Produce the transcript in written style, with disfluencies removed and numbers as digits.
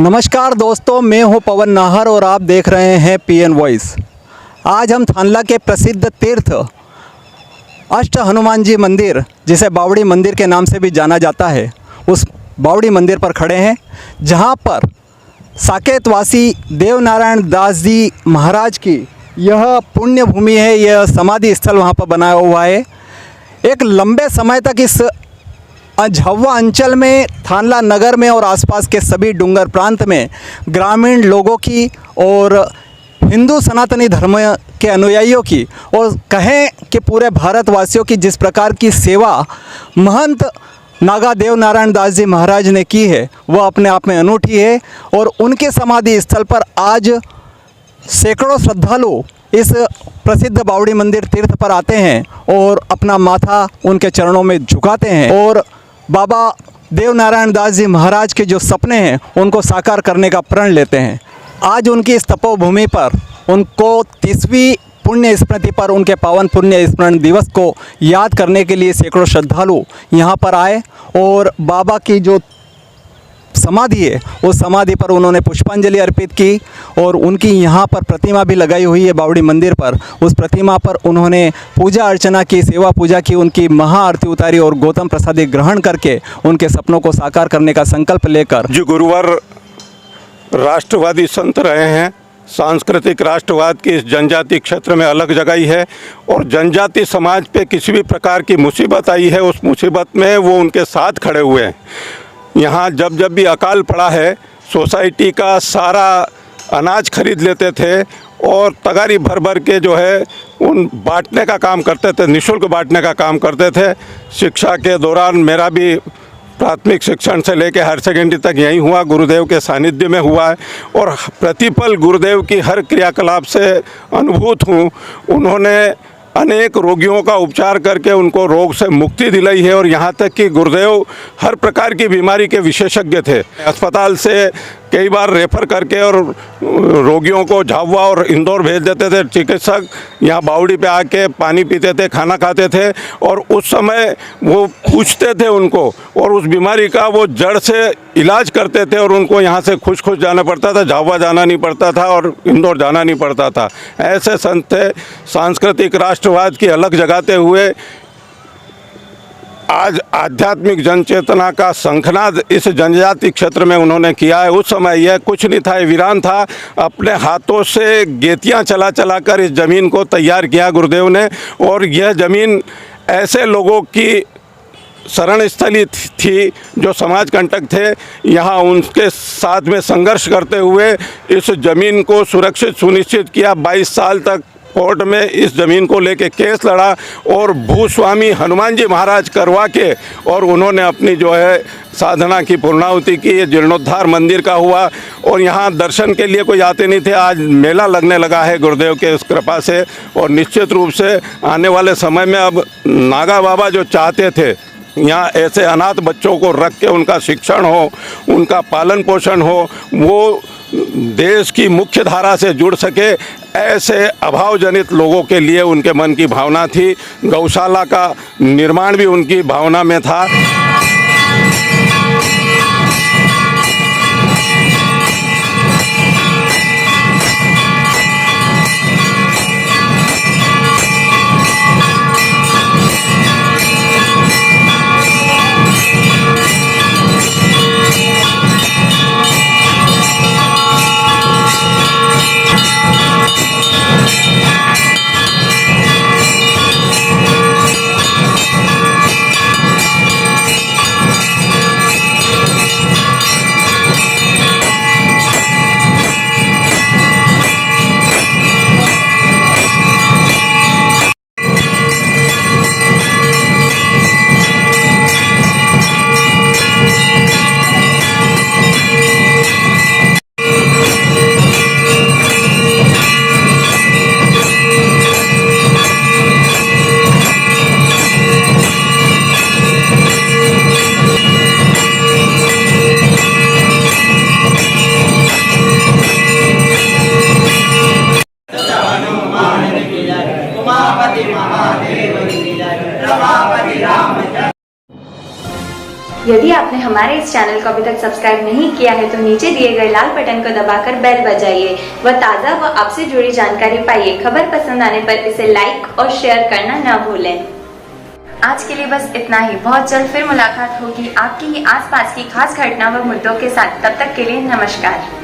नमस्कार दोस्तों, मैं हूं पवन नाहर और आप देख रहे हैं पीएन वॉइस। आज हम थानला के प्रसिद्ध तीर्थ अष्ट हनुमान जी मंदिर, जिसे बावड़ी मंदिर के नाम से भी जाना जाता है, उस बावड़ी मंदिर पर खड़े हैं, जहां पर साकेतवासी देवनारायण दास जी महाराज की यह पुण्य भूमि है। यह समाधि स्थल वहां पर बनाया हुआ है। एक लंबे समय तक इस झाबुआ अंचल में, थानला नगर में और आसपास के सभी डूंगर प्रांत में ग्रामीण लोगों की और हिंदू सनातनी धर्म के अनुयायियों की और कहें कि पूरे भारतवासियों की जिस प्रकार की सेवा महंत नागा देवनारायण दास जी महाराज ने की है, वह अपने आप में अनूठी है। और उनके समाधि स्थल पर आज सैकड़ों श्रद्धालु इस प्रसिद्ध बावड़ी मंदिर तीर्थ पर आते हैं और अपना माथा उनके चरणों में झुकाते हैं और बाबा देवनारायण दास जी महाराज के जो सपने हैं उनको साकार करने का प्रण लेते हैं। आज उनकी इस तपोभूमि पर उनको 30वीं पुण्य स्मृति पर, उनके पावन पुण्य स्मरण दिवस को याद करने के लिए सैकड़ों श्रद्धालु यहाँ पर आए और बाबा की जो समाधि है उस समाधि पर उन्होंने पुष्पांजलि अर्पित की और उनकी यहाँ पर प्रतिमा भी लगाई हुई है बावड़ी मंदिर पर। उस प्रतिमा पर उन्होंने पूजा अर्चना की, सेवा पूजा की, उनकी महाआरती उतारी और गौतम प्रसादी ग्रहण करके उनके सपनों को साकार करने का संकल्प लेकर जो गुरुवर राष्ट्रवादी संत रहे हैं, सांस्कृतिक राष्ट्रवाद की इस जनजाति क्षेत्र में अलग जगह है और जनजाति समाज पे किसी भी प्रकार की मुसीबत आई है, उस मुसीबत में वो उनके साथ खड़े हुए हैं। यहाँ जब जब भी अकाल पड़ा है, सोसाइटी का सारा अनाज खरीद लेते थे और तगारी भर भर के जो है उन बांटने का काम करते थे, निःशुल्क बांटने का काम करते थे। शिक्षा के दौरान मेरा भी प्राथमिक शिक्षण से लेकर हायर सेकेंडरी तक यहीं हुआ, गुरुदेव के सानिध्य में हुआ है और प्रतिपल गुरुदेव की हर क्रियाकलाप से अनुभूत हूँ। उन्होंने अनेक रोगियों का उपचार करके उनको रोग से मुक्ति दिलाई है और यहाँ तक कि गुरुदेव हर प्रकार की बीमारी के विशेषज्ञ थे। अस्पताल से कई बार रेफर करके और रोगियों को झाबुआ और इंदौर भेज देते थे। चिकित्सक यहाँ बावड़ी पे आके पानी पीते थे, खाना खाते थे और उस समय वो पूछते थे उनको और उस बीमारी का वो जड़ से इलाज करते थे और उनको यहाँ से खुश खुश जाना पड़ता था, झाबुआ जाना नहीं पड़ता था और इंदौर जाना नहीं पड़ता था। ऐसे संत थे। सांस्कृतिक राष्ट्रवाद की अलग जगाते हुए आज आध्यात्मिक जनचेतना का शंखनाद इस जनजाति क्षेत्र में उन्होंने किया है। उस समय यह कुछ नहीं था, वीरान था। अपने हाथों से गेतियां चला चला कर इस ज़मीन को तैयार किया गुरुदेव ने और यह ज़मीन ऐसे लोगों की शरण स्थली थी जो समाज कंटक थे। यहाँ उनके साथ में संघर्ष करते हुए इस ज़मीन को सुरक्षित सुनिश्चित किया। 22 साल तक कोर्ट में इस ज़मीन को लेके केस लड़ा और भूस्वामी हनुमान जी महाराज करवा के और उन्होंने अपनी जो है साधना की पूर्णाहुति की। ये जीर्णोद्धार मंदिर का हुआ और यहाँ दर्शन के लिए कोई आते नहीं थे। आज मेला लगने लगा है गुरुदेव के इस कृपा से और निश्चित रूप से आने वाले समय में अब नागा बाबा जो चाहते थे यहाँ ऐसे अनाथ बच्चों को रख के उनका शिक्षण हो, उनका पालन पोषण हो, वो देश की मुख्य धारा से जुड़ सके, ऐसे अभावजनित लोगों के लिए उनके मन की भावना थी। गौशाला का निर्माण भी उनकी भावना में था। यदि आपने हमारे इस चैनल को अभी तक सब्सक्राइब नहीं किया है तो नीचे दिए गए लाल बटन को दबाकर बेल बजाइए व ताज़ा व आपसे जुड़ी जानकारी पाइए। खबर पसंद आने पर इसे लाइक और शेयर करना ना भूलें। आज के लिए बस इतना ही। बहुत जल्द फिर मुलाकात होगी आपकी ही आसपास की खास घटना व मुद्दों के साथ। तब तक के लिए नमस्कार।